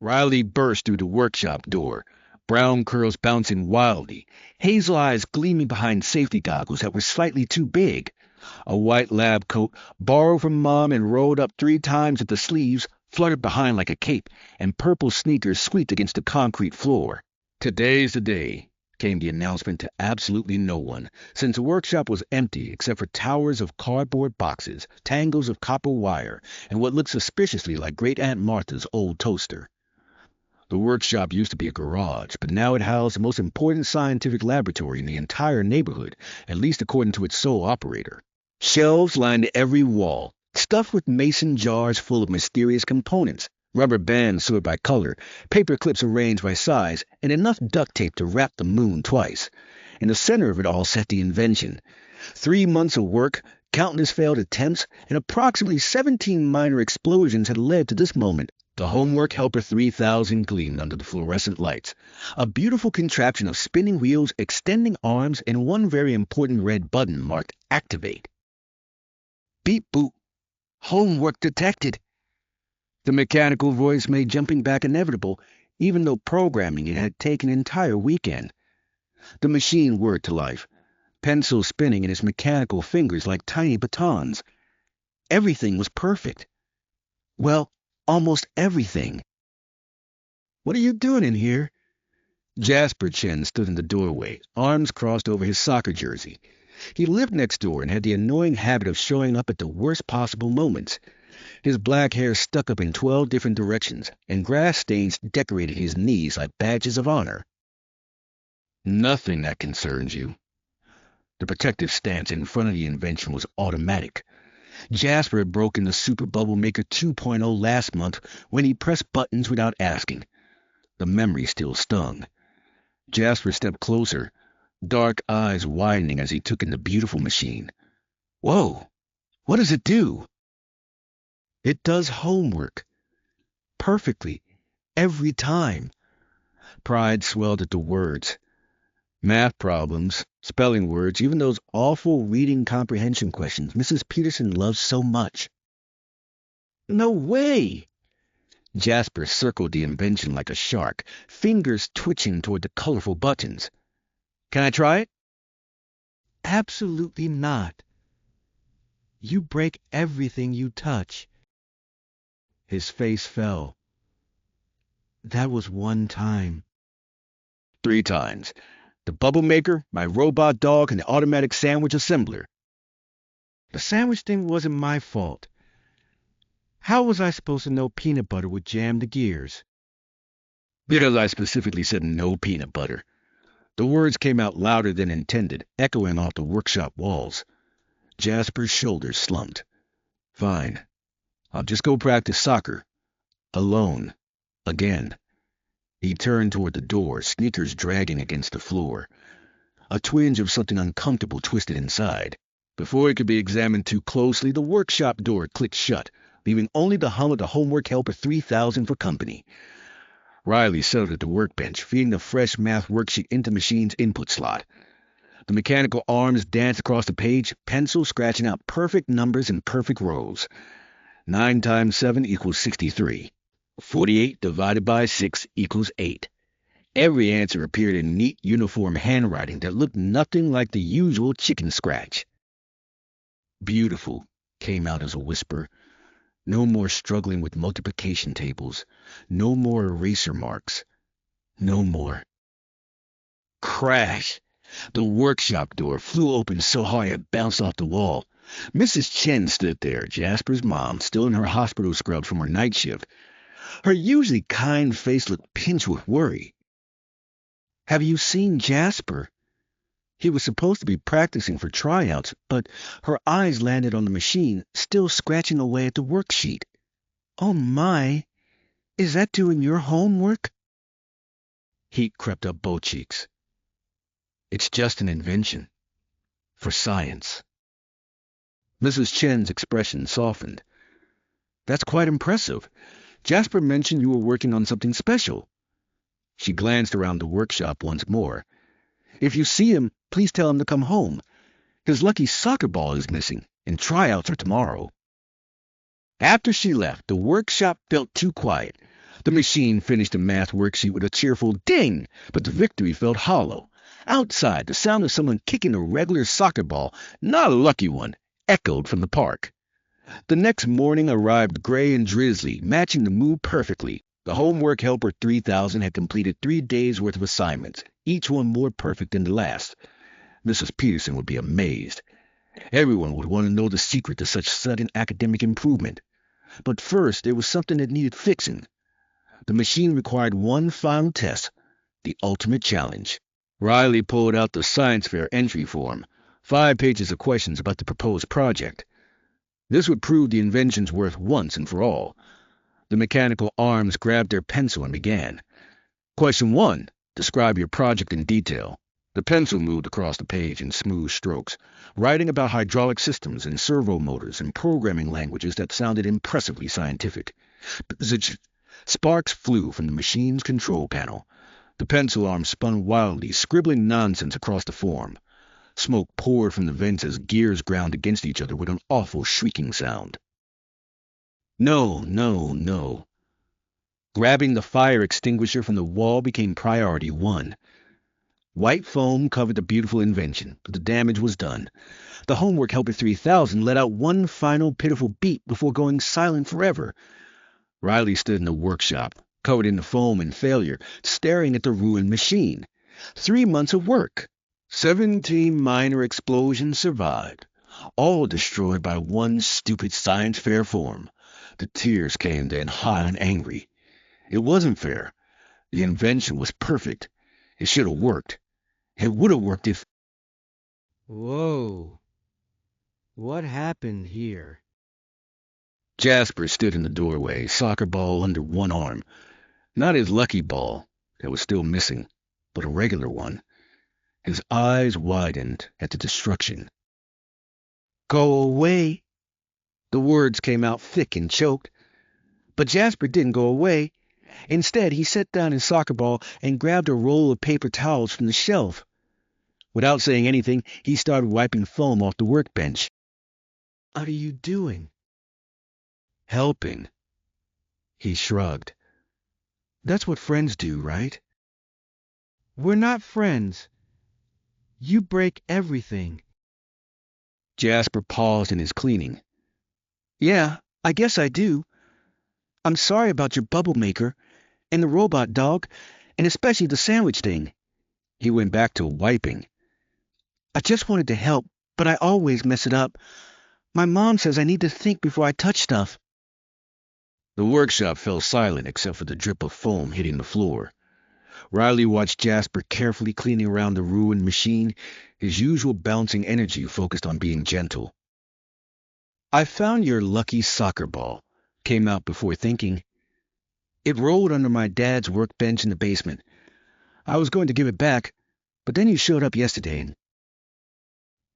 Riley burst through the workshop door, brown curls bouncing wildly, hazel eyes gleaming behind safety goggles that were slightly too big. A white lab coat, borrowed from Mom and rolled up 3 times at the sleeves, fluttered behind like a cape, and purple sneakers squeaked against the concrete floor. "Today's the day," came the announcement to absolutely no one, since the workshop was empty except for towers of cardboard boxes, tangles of copper wire, and what looked suspiciously like Great Aunt Martha's old toaster. The workshop used to be a garage, but now it housed the most important scientific laboratory in the entire neighborhood, at least according to its sole operator. Shelves lined every wall, stuffed with mason jars full of mysterious components, rubber bands sorted by color, paper clips arranged by size, and enough duct tape to wrap the moon twice. In the center of it all sat the invention. 3 months of work, countless failed attempts, and approximately 17 minor explosions had led to this moment. The Homework Helper 3000 gleamed under the fluorescent lights, a beautiful contraption of spinning wheels, extending arms, and one very important red button marked Activate. Beep boop. Homework detected. The mechanical voice made jumping back inevitable, even though programming it had taken an entire weekend. The machine whirred to life, pencils spinning in its mechanical fingers like tiny batons. Everything was perfect. Well, almost everything. "What are you doing in here?" Jasper Chen stood in the doorway, arms crossed over his soccer jersey. He lived next door and had the annoying habit of showing up at the worst possible moments. His black hair stuck up in 12 different directions, and grass stains decorated his knees like badges of honor. "Nothing that concerns you." The protective stance in front of the invention was automatic. Jasper had broken the Super Bubble Maker 2.0 last month when he pressed buttons without asking. The memory still stung. Jasper stepped closer, dark eyes widening as he took in the beautiful machine. "Whoa! What does it do?" "It does homework. Perfectly. Every time." Pride swelled at the words. Math problems, spelling words, even those awful reading comprehension questions Mrs. Peterson loves so much. "No way!" Jasper circled the invention like a shark, fingers twitching toward the colorful buttons. "Can I try it?" "Absolutely not. You break everything you touch." His face fell. "That was one time." "3 times. The bubble maker, my robot dog, and the automatic sandwich assembler." "The sandwich thing wasn't my fault. How was I supposed to know peanut butter would jam the gears?" "Because I specifically said no peanut butter." The words came out louder than intended, echoing off the workshop walls. Jasper's shoulders slumped. "Fine. I'll just go practice soccer. Alone. Again." He turned toward the door, sneakers dragging against the floor. A twinge of something uncomfortable twisted inside. Before it could be examined too closely, the workshop door clicked shut, leaving only the hum of the Homework Helper 3000 for company. Riley settled at the workbench, feeding the fresh math worksheet into the machine's input slot. The mechanical arms danced across the page, pencil scratching out perfect numbers in perfect rows. 9 times 7 equals 63. 48 divided by 6 equals 8. Every answer appeared in neat, uniform handwriting that looked nothing like the usual chicken scratch. "Beautiful," came out as a whisper. No more struggling with multiplication tables. No more eraser marks. No more. Crash! The workshop door flew open so hard it bounced off the wall. Mrs. Chen stood there, Jasper's mom, still in her hospital scrubs from her night shift. Her usually kind face looked pinched with worry. "Have you seen Jasper?" He was supposed to be practicing for tryouts, but her eyes landed on the machine, still scratching away at the worksheet. "Oh my! Is that doing your homework?" Heat crept up both cheeks. "It's just an invention. For science." Mrs. Chen's expression softened. "That's quite impressive. Jasper mentioned you were working on something special." She glanced around the workshop once more. "If you see him, please tell him to come home. His lucky soccer ball is missing, and tryouts are tomorrow." After she left, the workshop felt too quiet. The machine finished the math worksheet with a cheerful ding, but the victory felt hollow. Outside, the sound of someone kicking a regular soccer ball, not a lucky one, echoed from the park. The next morning arrived gray and drizzly, matching the mood perfectly. The Homework Helper 3000 had completed 3 days' worth of assignments, each one more perfect than the last. Mrs. Peterson would be amazed. Everyone would want to know the secret to such sudden academic improvement. But first, there was something that needed fixing. The machine required one final test, the ultimate challenge. Riley pulled out the science fair entry form, 5 pages of questions about the proposed project. This would prove the invention's worth once and for all. The mechanical arms grabbed their pencil and began. Question 1. Describe your project in detail. The pencil moved across the page in smooth strokes, writing about hydraulic systems and servo motors and programming languages that sounded impressively scientific. Sparks flew from the machine's control panel. The pencil arm spun wildly, scribbling nonsense across the form. Smoke poured from the vents as gears ground against each other with an awful shrieking sound. No, no, no. Grabbing the fire extinguisher from the wall became priority 1. White foam covered the beautiful invention, but the damage was done. The Homework Helper 3000 let out one final pitiful beat before going silent forever. Riley stood in the workshop, covered in the foam and failure, staring at the ruined machine. 3 months of work. 17 minor explosions survived, all destroyed by one stupid science fair form. The tears came then, hot and angry. It wasn't fair. The invention was perfect. It should have worked. It would have worked if... Whoa. What happened here? Jasper stood in the doorway, soccer ball under one arm. Not his lucky ball, that was still missing, but a regular one. His eyes widened at the destruction. Go away. The words came out thick and choked. But Jasper didn't go away. Instead, he set down his soccer ball and grabbed a roll of paper towels from the shelf. Without saying anything, he started wiping foam off the workbench. What are you doing? Helping. He shrugged. That's what friends do, right? We're not friends. You break everything. Jasper paused in his cleaning. Yeah, I guess I do. I'm sorry about your bubble maker, and the robot dog, and especially the sandwich thing. He went back to wiping. I just wanted to help, but I always mess it up. My mom says I need to think before I touch stuff. The workshop fell silent except for the drip of foam hitting the floor. Riley watched Jasper carefully cleaning around the ruined machine, his usual bouncing energy focused on being gentle. I found your lucky soccer ball, came out before thinking. It rolled under my dad's workbench in the basement. I was going to give it back, but then you showed up yesterday and...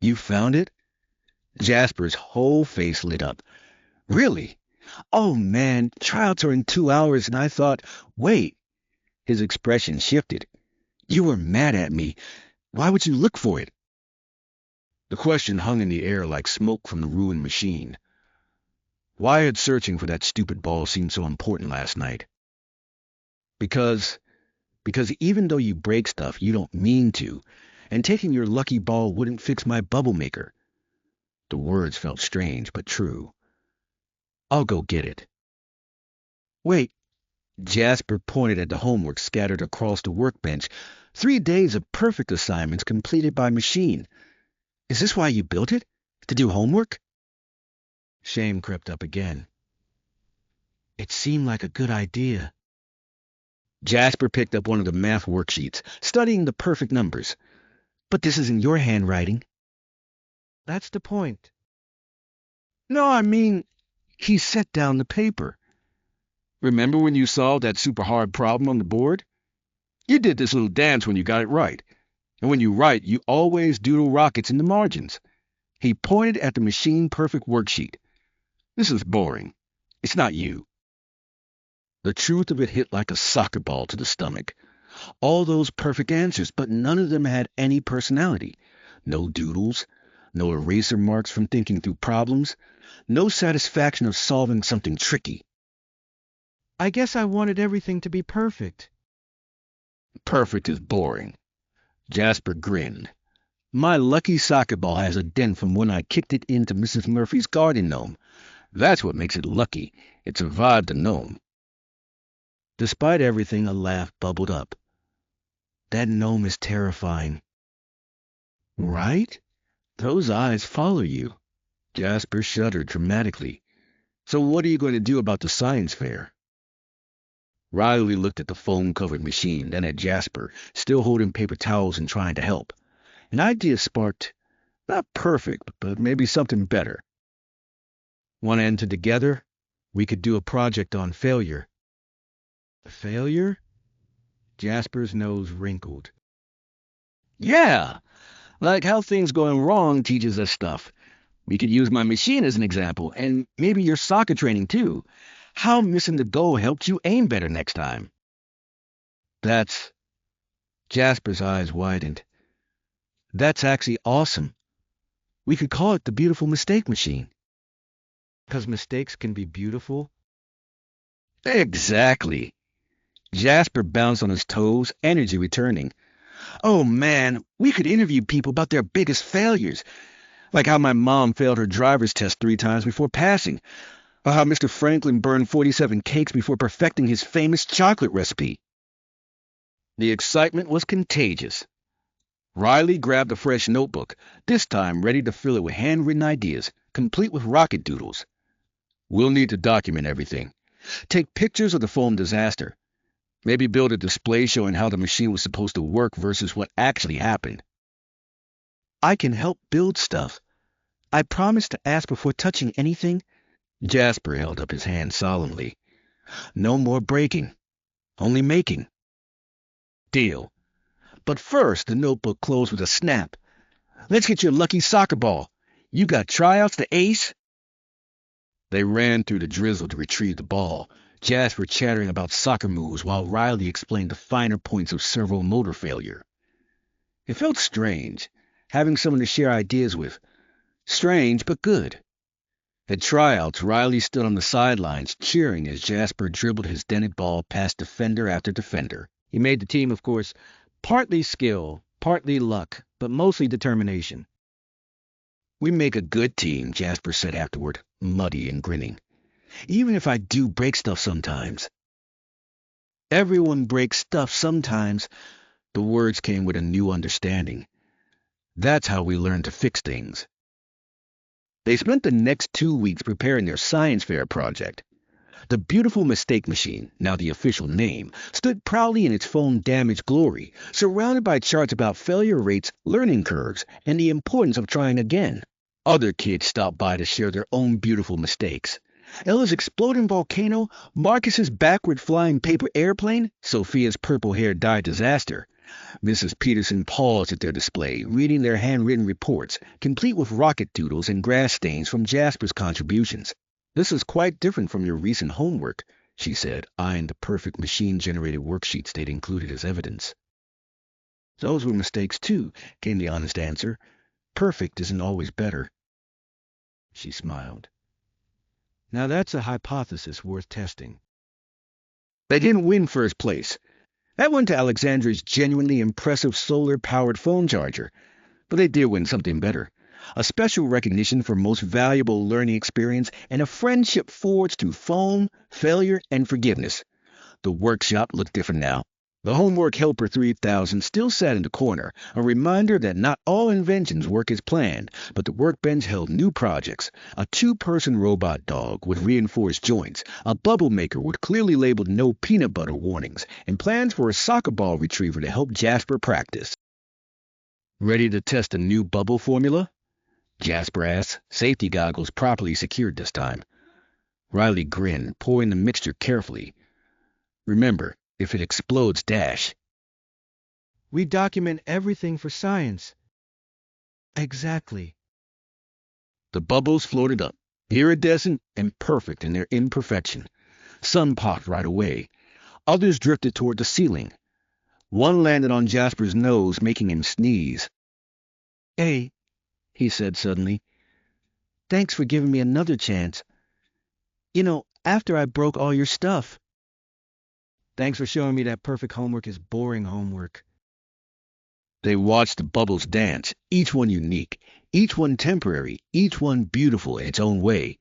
You found it? Jasper's whole face lit up. Really? Oh, man, tryouts are in 2 hours, and I thought, wait. His expression shifted. You were mad at me. Why would you look for it? The question hung in the air like smoke from the ruined machine. Why had searching for that stupid ball seemed so important last night? Because even though you break stuff you don't mean to, and taking your lucky ball wouldn't fix my bubble maker. The words felt strange, but true. I'll go get it. Wait. Jasper pointed at the homework scattered across the workbench. 3 days of perfect assignments completed by machine. Is this why you built it? To do homework? Shame crept up again. It seemed like a good idea. Jasper picked up one of the math worksheets, studying the perfect numbers. But this isn't your handwriting. That's the point. No, I mean, he set down the paper. Remember when you solved that super hard problem on the board? You did this little dance when you got it right. And when you write, you always doodle rockets in the margins. He pointed at the machine-perfect worksheet. This is boring. It's not you. The truth of it hit like a soccer ball to the stomach. All those perfect answers, but none of them had any personality. No doodles, no eraser marks from thinking through problems, no satisfaction of solving something tricky. I guess I wanted everything to be perfect. Perfect is boring. Jasper grinned. My lucky soccer ball has a dent from when I kicked it into Mrs. Murphy's garden gnome. That's what makes it lucky. It survived the gnome. Despite everything, a laugh bubbled up. That gnome is terrifying. Right? Those eyes follow you. Jasper shuddered dramatically. So what are you going to do about the science fair? Riley looked at the foam-covered machine, then at Jasper, still holding paper towels and trying to help. An idea sparked. Not perfect, but maybe something better. Want to enter together? We could do a project on failure. Failure? Jasper's nose wrinkled. Yeah, like how things going wrong teaches us stuff. We could use my machine as an example, and maybe your soccer training too. How missing the goal helped you aim better next time. That's... Jasper's eyes widened. That's actually awesome. We could call it the beautiful mistake machine. 'Cause mistakes can be beautiful? Exactly. Jasper bounced on his toes, energy returning. Oh man, we could interview people about their biggest failures. Like how my mom failed her driver's test 3 times before passing. Or how Mr. Franklin burned 47 cakes before perfecting his famous chocolate recipe. The excitement was contagious. Riley grabbed a fresh notebook, this time ready to fill it with handwritten ideas, complete with rocket doodles. We'll need to document everything. Take pictures of the foam disaster. Maybe build a display showing how the machine was supposed to work versus what actually happened. I can help build stuff. I promise to ask before touching anything. Jasper held up his hand solemnly. No more breaking, only making. Deal. But first, the notebook closed with a snap. Let's get your lucky soccer ball. You got tryouts to ace? They ran through the drizzle to retrieve the ball, Jasper chattering about soccer moves while Riley explained the finer points of servo motor failure. It felt strange, having someone to share ideas with. Strange, but good. At tryouts, Riley stood on the sidelines, cheering as Jasper dribbled his dented ball past defender after defender. He made the team, of course, partly skill, partly luck, but mostly determination. We make a good team, Jasper said afterward, muddy and grinning. Even if I do break stuff sometimes. Everyone breaks stuff sometimes. The words came with a new understanding. That's how we learn to fix things. They spent the next 2 weeks preparing their science fair project. The beautiful mistake machine, now the official name, stood proudly in its foam-damaged glory, surrounded by charts about failure rates, learning curves, and the importance of trying again. Other kids stopped by to share their own beautiful mistakes. Ella's exploding volcano, Marcus's backward-flying paper airplane, Sophia's purple-haired dye disaster. Mrs. Peterson paused at their display, reading their handwritten reports, complete with rocket doodles and grass stains from Jasper's contributions. This is quite different from your recent homework, she said, eyeing the perfect machine-generated worksheets they'd included as evidence. Those were mistakes, too, came the honest answer. Perfect isn't always better. She smiled. Now that's a hypothesis worth testing. They didn't win first place. That went to Alexandra's genuinely impressive solar-powered phone charger. But they did win something better. A special recognition for most valuable learning experience and a friendship forged through foam, failure, and forgiveness. The workshop looked different now. The Homework Helper 3000 still sat in the corner, a reminder that not all inventions work as planned, but the workbench held new projects. A 2-person robot dog with reinforced joints, a bubble maker with clearly labeled no peanut butter warnings, and plans for a soccer ball retriever to help Jasper practice. Ready to test a new bubble formula? Jasper asked, safety goggles properly secured this time. Riley grinned, pouring the mixture carefully. Remember, if it explodes, dash. We document everything for science. Exactly. The bubbles floated up, iridescent and perfect in their imperfection. Some popped right away. Others drifted toward the ceiling. One landed on Jasper's nose, making him sneeze. Hey, he said suddenly. Thanks for giving me another chance. You know, after I broke all your stuff. Thanks for showing me that perfect homework is boring homework. They watched the bubbles dance, each one unique, each one temporary, each one beautiful in its own way.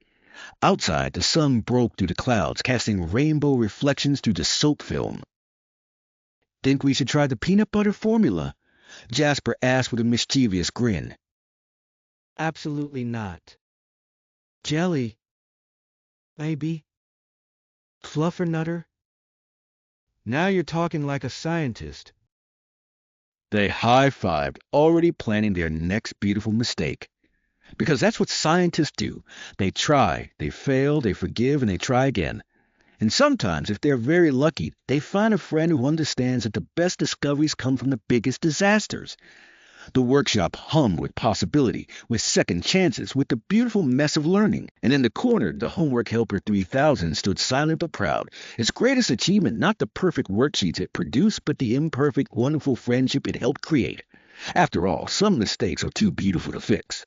Outside, the sun broke through the clouds, casting rainbow reflections through the soap film. Think we should try the peanut butter formula? Jasper asked with a mischievous grin. Absolutely not. Jelly? Maybe. Fluffernutter? Now you're talking like a scientist. They high-fived, already planning their next beautiful mistake. Because that's what scientists do. They try, they fail, they forgive, and they try again. And sometimes, if they're very lucky, they find a friend who understands that the best discoveries come from the biggest disasters. The workshop hummed with possibility, with second chances, with the beautiful mess of learning. And in the corner, the homework helper 3000 stood silent but proud. Its greatest achievement, not the perfect worksheets it produced, but the imperfect, wonderful friendship it helped create. After all, some mistakes are too beautiful to fix.